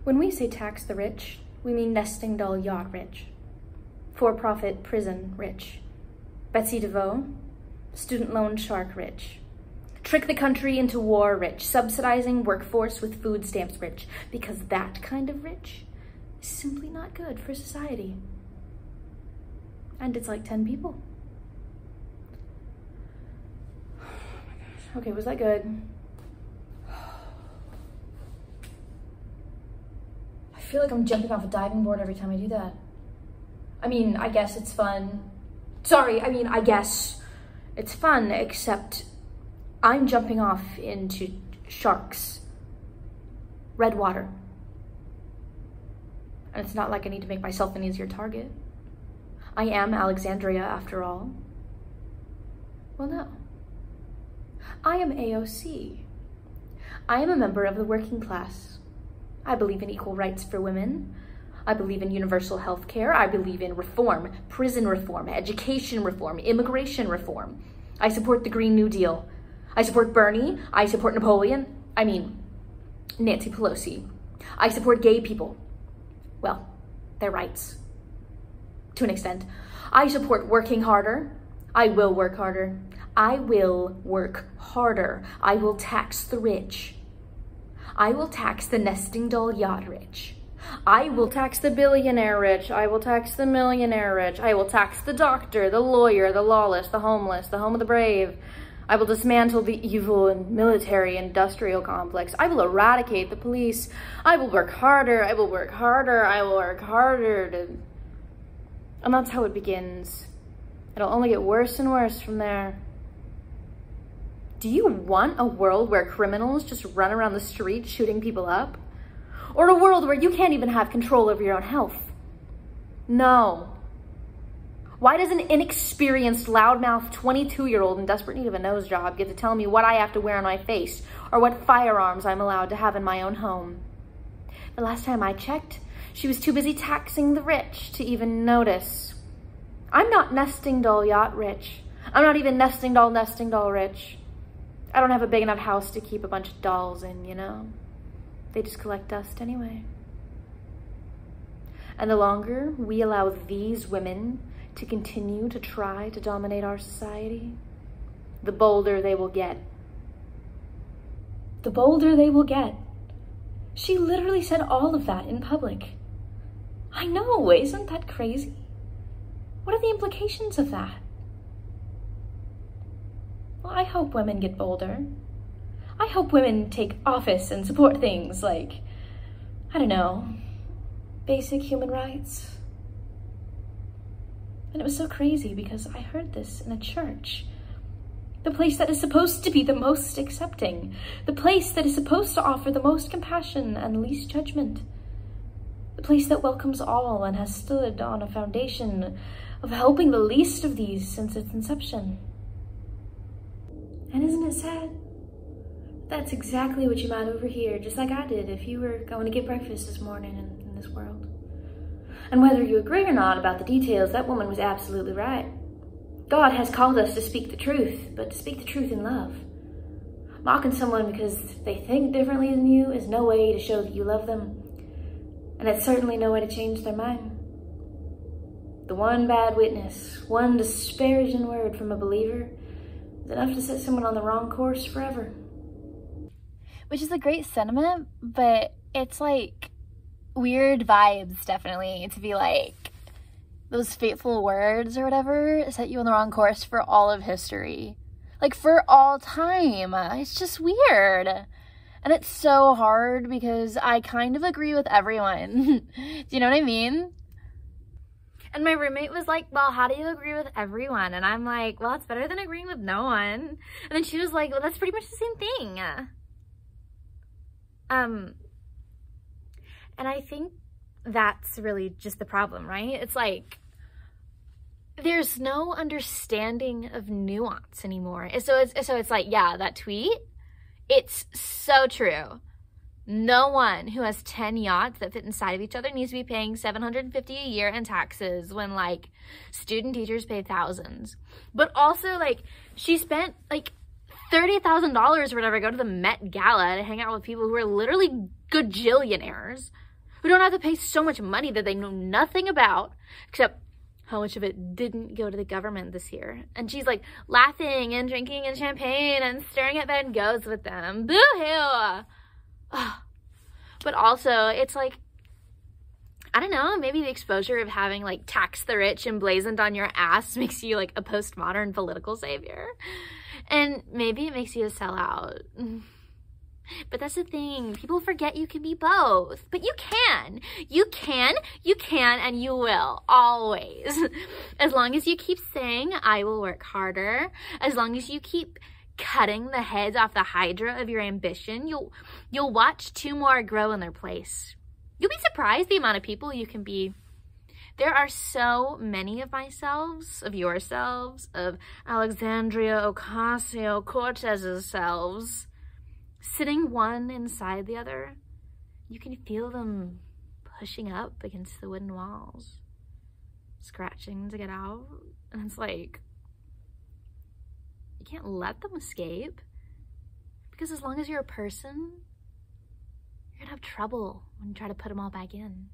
When we say tax the rich, we mean nesting doll yacht rich, for-profit prison rich, Betsy DeVoe, student loan shark rich, trick the country into war rich, subsidizing workforce with food stamps rich, because that kind of rich is simply not good for society. And it's like 10 people. Oh my gosh. Okay, was that good? I feel like I'm jumping off a diving board every time I do that. I mean, I guess it's fun. I guess it's fun, except I'm jumping off into sharks, red water. And it's not like I need to make myself an easier target. I am Alexandria, after all. Well, no. I am AOC. I am a member of the working class. I believe in equal rights for women. I believe in universal health care. I believe in reform, prison reform, education reform, immigration reform. I support the Green New Deal. I support Bernie. I support Nancy Pelosi. I support gay people. Well, their rights. To an extent. I support working harder. I will work harder. I will work harder. I will tax the rich. I will tax the nesting doll yacht rich. I will tax the billionaire rich. I will tax the millionaire rich. I will tax the doctor, the lawyer, the lawless, the homeless, the home of the brave. I will dismantle the evil and military industrial complex. I will eradicate the police. I will work harder. I will work harder. I will work harder. And that's how it begins. It'll only get worse and worse from there. Do you want a world where criminals just run around the street shooting people up? Or a world where you can't even have control over your own health? No. Why does an inexperienced, loudmouth 22-year-old in desperate need of a nose job get to tell me what I have to wear on my face or what firearms I'm allowed to have in my own home? The last time I checked, she was too busy taxing the rich to even notice. I'm not nesting doll yacht rich. I'm not even nesting doll rich. I don't have a big enough house to keep a bunch of dolls in, you know? They just collect dust anyway. And the longer we allow these women to continue to try to dominate our society, the bolder they will get. The bolder they will get. She literally said all of that in public. I know, isn't that crazy? What are the implications of that? Well, I hope women get bolder. I hope women take office and support things like, I don't know, basic human rights. And it was so crazy because I heard this in a church. The place that is supposed to be the most accepting. The place that is supposed to offer the most compassion and least judgment. The place that welcomes all and has stood on a foundation of helping the least of these since its inception. And isn't it sad? That's exactly what you might overhear, just like I did if you were going to get breakfast this morning in this world. And whether you agree or not about the details, that woman was absolutely right. God has called us to speak the truth, but to speak the truth in love. Mocking someone because they think differently than you is no way to show that you love them. And it's certainly no way to change their mind. The one bad witness, one disparaging word from a believer is enough to set someone on the wrong course forever. Which is a great sentiment, but it's like weird vibes, definitely, to be like, those fateful words or whatever set you on the wrong course for all of history. Like, for all time. It's just weird. And it's so hard because I kind of agree with everyone. Do you know what I mean? And my roommate was like, well, how do you agree with everyone? And I'm like, well, it's better than agreeing with no one. And then she was like, well, that's pretty much the same thing. And I think that's really just the problem, right? It's like, there's no understanding of nuance anymore. So it's like, yeah, that tweet, it's so true. No one who has 10 yachts that fit inside of each other needs to be paying $750 a year in taxes when, like, student teachers pay thousands. But also, like, she spent, like, $30,000 or whatever, go to the Met Gala to hang out with people who are literally gajillionaires. who don't have to pay so much money that they know nothing about, except how much of it didn't go to the government this year. And she's like laughing and drinking and champagne and staring at Van Goghs with them. Boo-hoo! But also, it's like, I don't know, maybe the exposure of having like tax the rich emblazoned on your ass makes you like a postmodern political savior. And maybe it makes you a sellout. But that's the thing, people forget you can be both. But you can, and you will, always. As long as you keep saying, I will work harder, as long as you keep cutting the heads off the hydra of your ambition, you'll watch 2 more grow in their place. You'll be surprised the amount of people you can be. There are so many of myselves, of yourselves, of Alexandria Ocasio-Cortez's selves, sitting one inside the other. You can feel them pushing up against the wooden walls, scratching to get out. And it's like, you can't let them escape, because as long as you're a person, you're gonna have trouble when you try to put them all back in.